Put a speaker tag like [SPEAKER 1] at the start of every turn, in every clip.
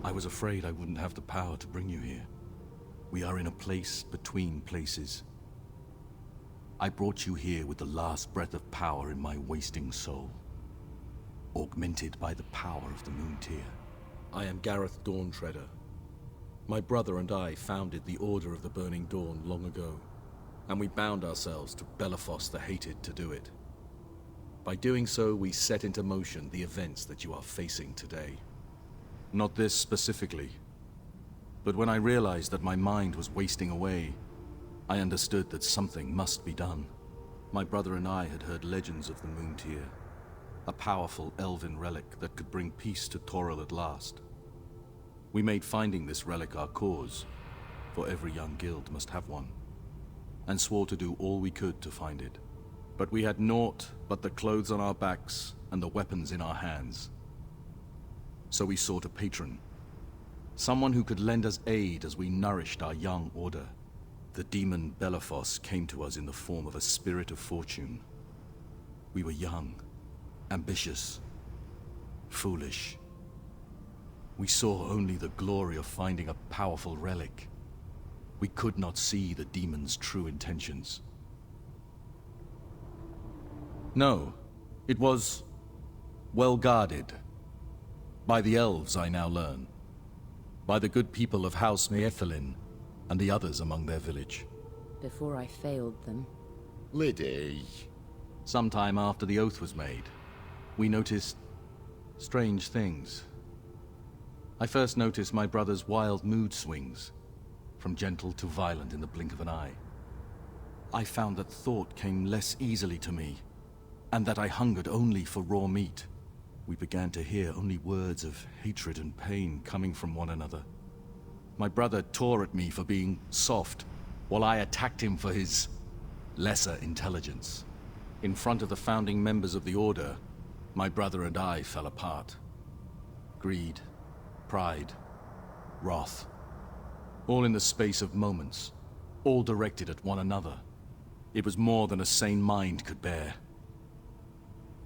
[SPEAKER 1] I was afraid I wouldn't have the power to bring you here. We are in a place between places. I brought you here with the last breath of power in my wasting soul, augmented by the power of the Moon Tier. I am Gareth Dawntreader. My brother and I founded the Order of the Burning Dawn long ago, and we bound ourselves to Belaphoss the Hated to do it. By doing so, we set into motion the events that you are facing today. Not this specifically, but when I realized that my mind was wasting away, I understood that something must be done. My brother and I had heard legends of the Moon Tier, a powerful elven relic that could bring peace to Toril at last. We made finding this relic our cause, for every young guild must have one, and swore to do all we could to find it. But we had naught but the clothes on our backs and the weapons in our hands. So we sought a patron, someone who could lend us aid as we nourished our young order. The demon Belaphoss came to us in the form of a spirit of fortune. We were young, ambitious, foolish. We saw only the glory of finding a powerful relic. We could not see the demon's true intentions. No, it was well guarded. By the elves, I now learn. By the good people of House Maethelin and the others among their village.
[SPEAKER 2] Before I failed them.
[SPEAKER 3] Liddy.
[SPEAKER 1] Sometime after the oath was made, we noticed strange things. I first noticed my brother's wild mood swings, from gentle to violent in the blink of an eye. I found that thought came less easily to me, and that I hungered only for raw meat. We began to hear only words of hatred and pain coming from one another. My brother tore at me for being soft, while I attacked him for his lesser intelligence. In front of the founding members of the Order, my brother and I fell apart. Greed, pride, wrath, all in the space of moments, all directed at one another. It was more than a sane mind could bear.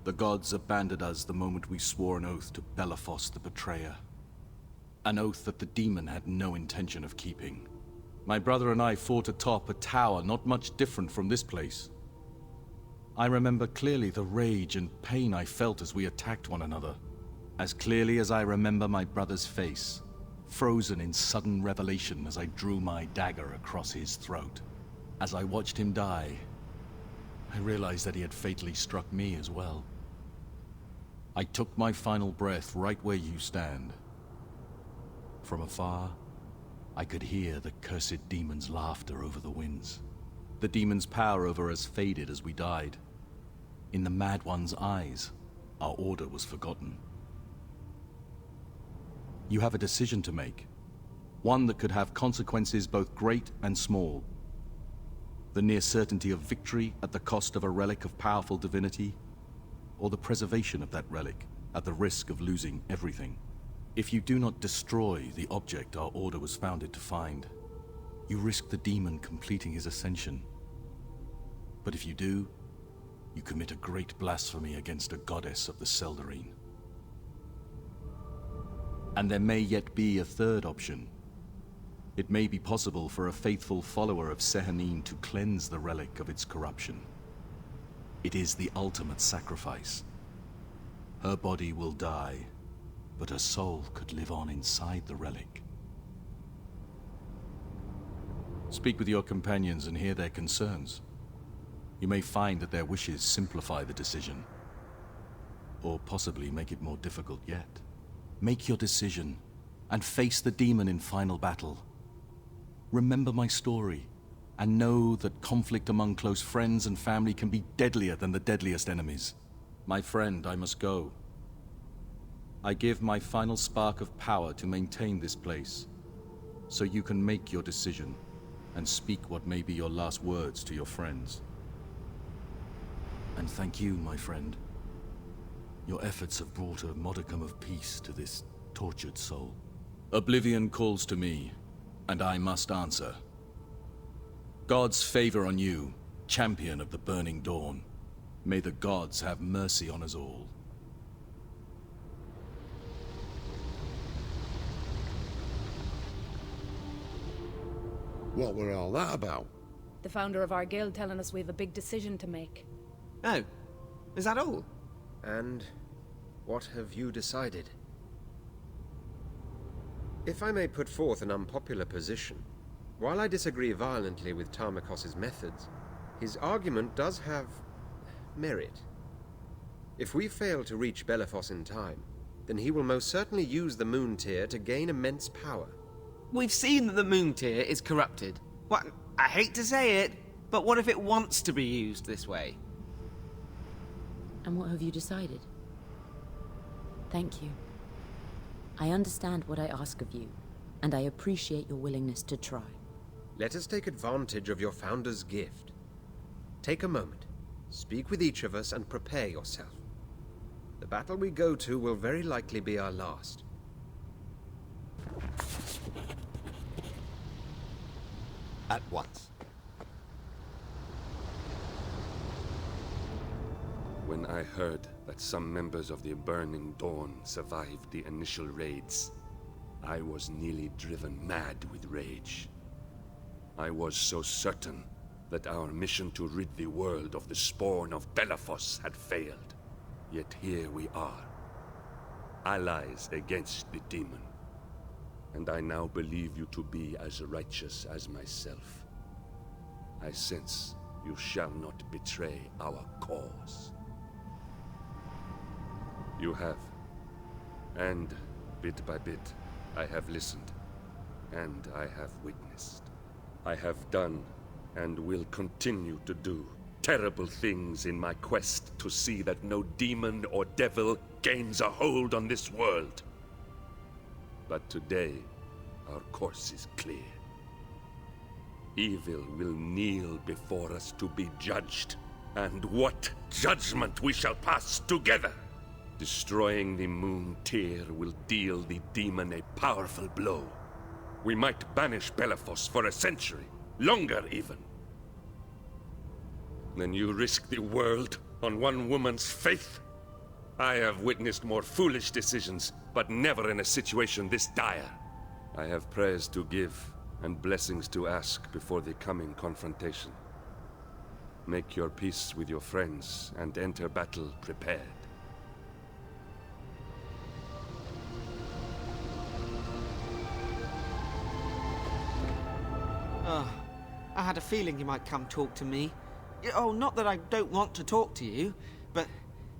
[SPEAKER 1] The gods abandoned us the moment we swore an oath to Belaphoss the Betrayer. An oath that the demon had no intention of keeping. My brother and I fought atop a tower not much different from this place. I remember clearly the rage and pain I felt as we attacked one another. As clearly as I remember my brother's face, frozen in sudden revelation as I drew my dagger across his throat. As I watched him die, I realized that he had fatally struck me as well. I took my final breath right where you stand. From afar, I could hear the cursed demon's laughter over the winds. The demon's power over us faded as we died. In the Mad One's eyes, our order was forgotten. You have a decision to make, one that could have consequences both great and small. The near certainty of victory at the cost of a relic of powerful divinity, or the preservation of that relic at the risk of losing everything. If you do not destroy the object our order was founded to find, you risk the demon completing his ascension. But if you do, you commit a great blasphemy against a goddess of the Seldarine. And there may yet be a third option. It may be possible for a faithful follower of Sehanine to cleanse the relic of its corruption. It is the ultimate sacrifice. Her body will die, but her soul could live on inside the relic. Speak with your companions and hear their concerns. You may find that their wishes simplify the decision, or possibly make it more difficult yet. Make your decision, and face the demon in final battle. Remember my story, and know that conflict among close friends and family can be deadlier than the deadliest enemies. My friend, I must go. I give my final spark of power to maintain this place, so you can make your decision, and speak what may be your last words to your friends. And thank you, my friend. Your efforts have brought a modicum of peace to this tortured soul. Oblivion calls to me, and I must answer. God's favor on you, champion of the Burning Dawn. May the gods have mercy on us all.
[SPEAKER 3] What were all that about?
[SPEAKER 4] The founder of our guild telling us we have a big decision to make.
[SPEAKER 5] Oh, is that all?
[SPEAKER 6] And what have you decided? If I may put forth an unpopular position, while I disagree violently with Tarmakos's methods, his argument does have merit. If we fail to reach Belaphoss in time, then he will most certainly use the Moon Tier to gain immense power.
[SPEAKER 5] We've seen that the Moon Tier is corrupted. What? I hate to say it, but what if it wants to be used this way?
[SPEAKER 2] And what have you decided? Thank you. I understand what I ask of you, and I appreciate your willingness to try.
[SPEAKER 6] Let us take advantage of your founder's gift. Take a moment, speak with each of us, and prepare yourself. The battle we go to will very likely be our last.
[SPEAKER 7] At once.
[SPEAKER 8] When I heard that some members of the Burning Dawn survived the initial raids, I was nearly driven mad with rage. I was so certain that our mission to rid the world of the spawn of Belaphoss had failed. Yet here we are, allies against the demon. And I now believe you to be as righteous as myself. I sense you shall not betray our cause. You have. And bit by bit, I have listened. And I have witnessed. I have done, and will continue to do, terrible things in my quest to see that no demon or devil gains a hold on this world. But today, our course is clear. Evil will kneel before us to be judged, and what judgment we shall pass together! Destroying the Moon Tier will deal the demon a powerful blow. We might banish Belaphoss for a century, longer even. Then you risk the world on one woman's faith? I have witnessed more foolish decisions, but never in a situation this dire. I have prayers to give and blessings to ask before the coming confrontation. Make your peace with your friends and enter battle prepared.
[SPEAKER 5] I had a feeling you might come talk to me. Oh, not that I don't want to talk to you, but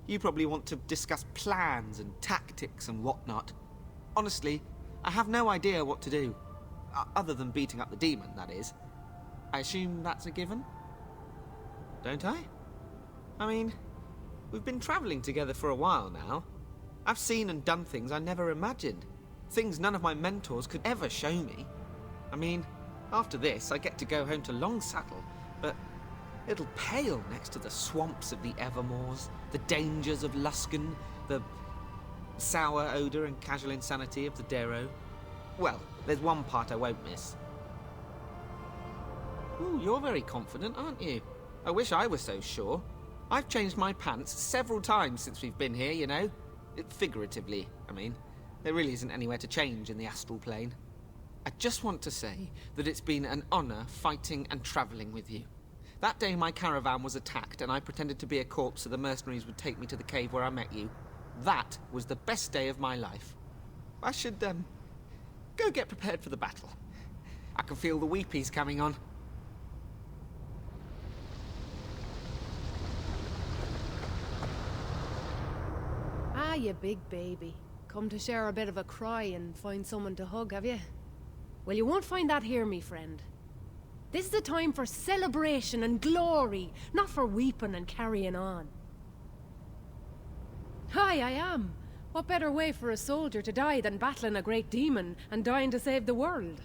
[SPEAKER 5] you probably want to discuss plans and tactics and whatnot. Honestly, I have no idea what to do. Other than beating up the demon, that is. I assume that's a given? Don't I? I mean, we've been traveling together for a while now. I've seen and done things I never imagined. Things none of my mentors could ever show me. I mean, after this, I get to go home to Longsaddle, but it'll pale next to the swamps of the Evermoors, the dangers of Luskan, the sour odour and casual insanity of the Darrow. Well, there's one part I won't miss. Ooh, you're very confident, aren't you? I wish I was so sure. I've changed my pants several times since we've been here, you know. Figuratively, I mean. There really isn't anywhere to change in the astral plane. I just want to say that it's been an honour fighting and travelling with you. That day my caravan was attacked and I pretended to be a corpse so the mercenaries would take me to the cave where I met you. That was the best day of my life. I should, go get prepared for the battle. I can feel the weepies coming on.
[SPEAKER 4] Ah, you big baby. Come to share a bit of a cry and find someone to hug, have you? Well, you won't find that here, me friend. This is a time for celebration and glory, not for weeping and carrying on. Hi, I am. What better way for a soldier to die than battling a great demon and dying to save the world?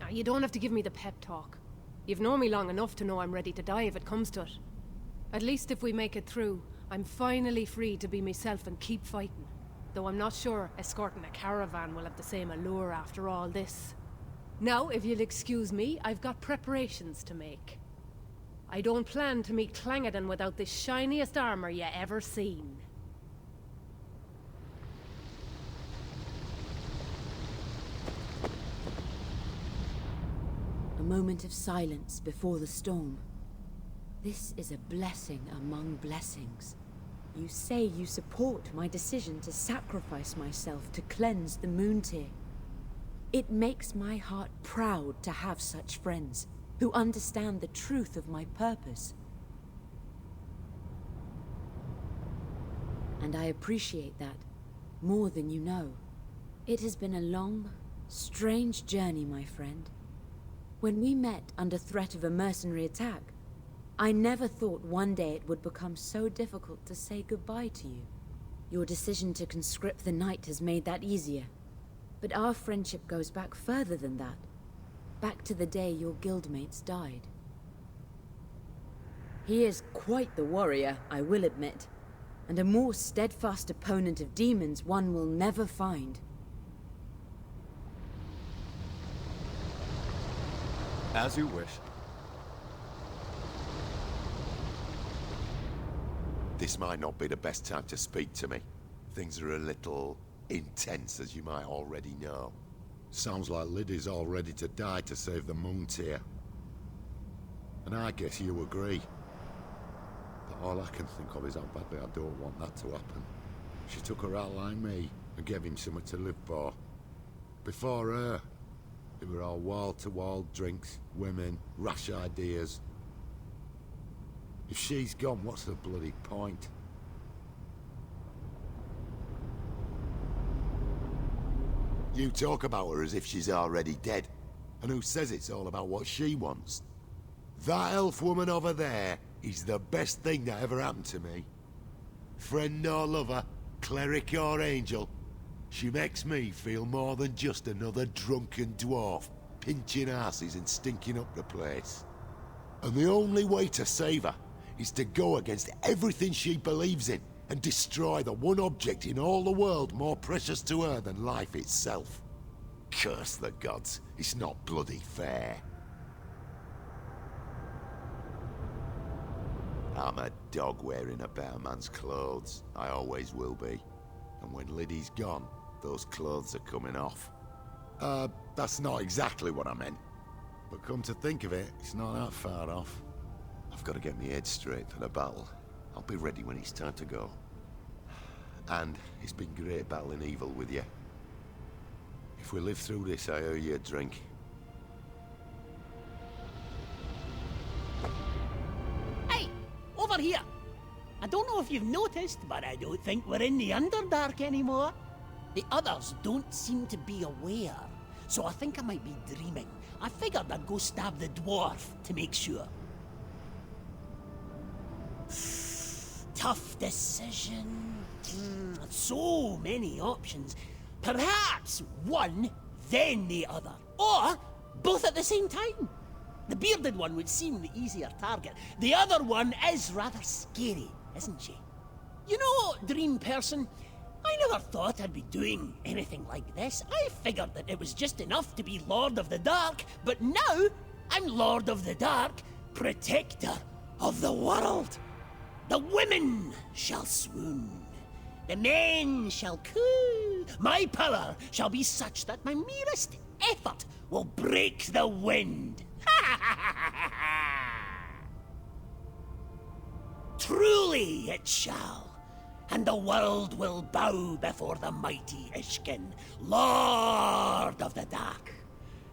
[SPEAKER 4] Now, you don't have to give me the pep talk. You've known me long enough to know I'm ready to die if it comes to it. At least if we make it through, I'm finally free to be myself and keep fighting. Though I'm not sure escorting a caravan will have the same allure after all this. Now, if you'll excuse me, I've got preparations to make. I don't plan to meet Clangeddon without the shiniest armor you ever seen.
[SPEAKER 2] moment of silence before the storm. This is a blessing among blessings. You say you support my decision to sacrifice myself to cleanse the moon tier. It makes my heart proud to have such friends who understand the truth of my purpose. And I appreciate that more than you know. It has been a long, strange journey, my friend. When we met under threat of a mercenary attack, I never thought one day it would become so difficult to say goodbye to you. Your decision to conscript the knight has made that easier. But our friendship goes back further than that. Back to the day your guildmates died. He is quite the warrior, I will admit. And a more steadfast opponent of demons one will never find.
[SPEAKER 7] As you wish.
[SPEAKER 3] This might not be the best time to speak to me. Things are a little intense, as you might already know.
[SPEAKER 9] Sounds like Liddy's all ready to die to save the moon tier. And I guess you agree. But all I can think of is how badly I don't want that to happen. She took her out like me and gave him something to live for. Before her, it were all wall-to-wall drinks, women, rash ideas. If she's gone, what's the bloody point?
[SPEAKER 3] You talk about her as if she's already dead. And who says it's all about what she wants? That elf woman over there is the best thing that ever happened to me. Friend or lover, cleric or angel, she makes me feel more than just another drunken dwarf, pinching asses and stinking up the place. And the only way to save her is to go against everything she believes in and destroy the one object in all the world more precious to her than life itself. Curse the gods, it's not bloody fair. I'm a dog wearing a better man's clothes. I always will be. And when Liddy's gone, those clothes are coming off.
[SPEAKER 9] That's not exactly what I meant. But come to think of it, it's not that far off.
[SPEAKER 3] I've got to get my head straight for the battle. I'll be ready when it's time to go. And it's been great battling evil with you. If we live through this, I owe you a drink.
[SPEAKER 10] Hey! Over here! I don't know if you've noticed, but I don't think we're in the Underdark anymore. The others don't seem to be aware, so I think I might be dreaming. I figured I'd go stab the dwarf to make sure. Tough decision. So many options. Perhaps one, then the other. Or both at the same time. The bearded one would seem the easier target. The other one is rather scary, isn't she? You know, dream person, I never thought I'd be doing anything like this. I figured that it was just enough to be Lord of the Dark, but now I'm Lord of the Dark, protector of the world. The women shall swoon. The men shall coo. My power shall be such that my merest effort will break the wind. Truly it shall, and the world will bow before the mighty Ishkin, Lord of the Dark.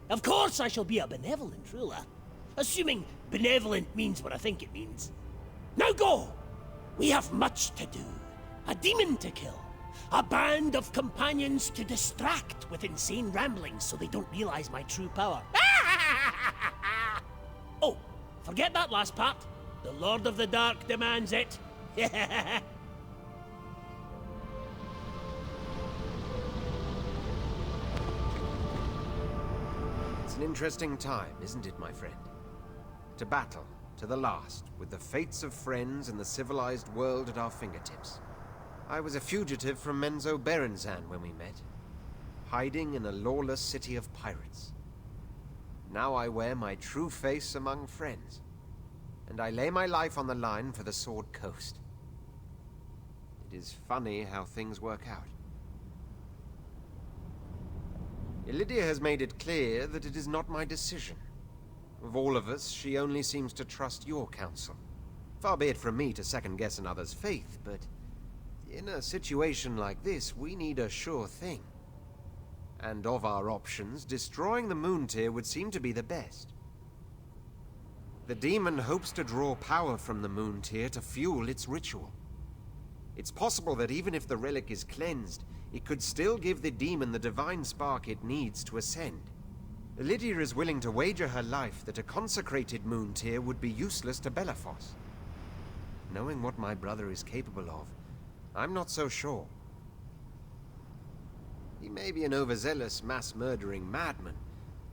[SPEAKER 10] Of course I shall be a benevolent ruler, assuming benevolent means what I think it means. Now go! We have much to do. A demon to kill. A band of companions to distract with insane ramblings so they don't realize my true power. Oh, forget that last part. The Lord of the Dark demands it. It's
[SPEAKER 6] an interesting time, isn't it, my friend? To battle, to the last, with the fates of friends and the civilized world at our fingertips. I was a fugitive from Menzo Berenzan when we met, hiding in a lawless city of pirates. Now I wear my true face among friends, and I lay my life on the line for the Sword Coast. It is funny how things work out. Lydia has made it clear that it is not my decision. Of all of us, she only seems to trust your counsel. Far be it from me to second-guess another's faith, but in a situation like this, we need a sure thing. And of our options, destroying the Moon Tier would seem to be the best. The demon hopes to draw power from the Moon Tier to fuel its ritual. It's possible that even if the relic is cleansed, it could still give the demon the divine spark it needs to ascend. Lydia is willing to wager her life that a consecrated Moon Tier would be useless to Belaphoss. Knowing what my brother is capable of, I'm not so sure. He may be an overzealous, mass-murdering madman,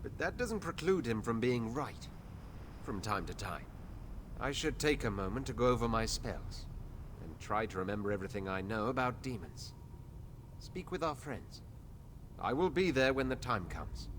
[SPEAKER 6] but that doesn't preclude him from being right, from time to time. I should take a moment to go over my spells, and try to remember everything I know about demons. Speak with our friends. I will be there when the time comes.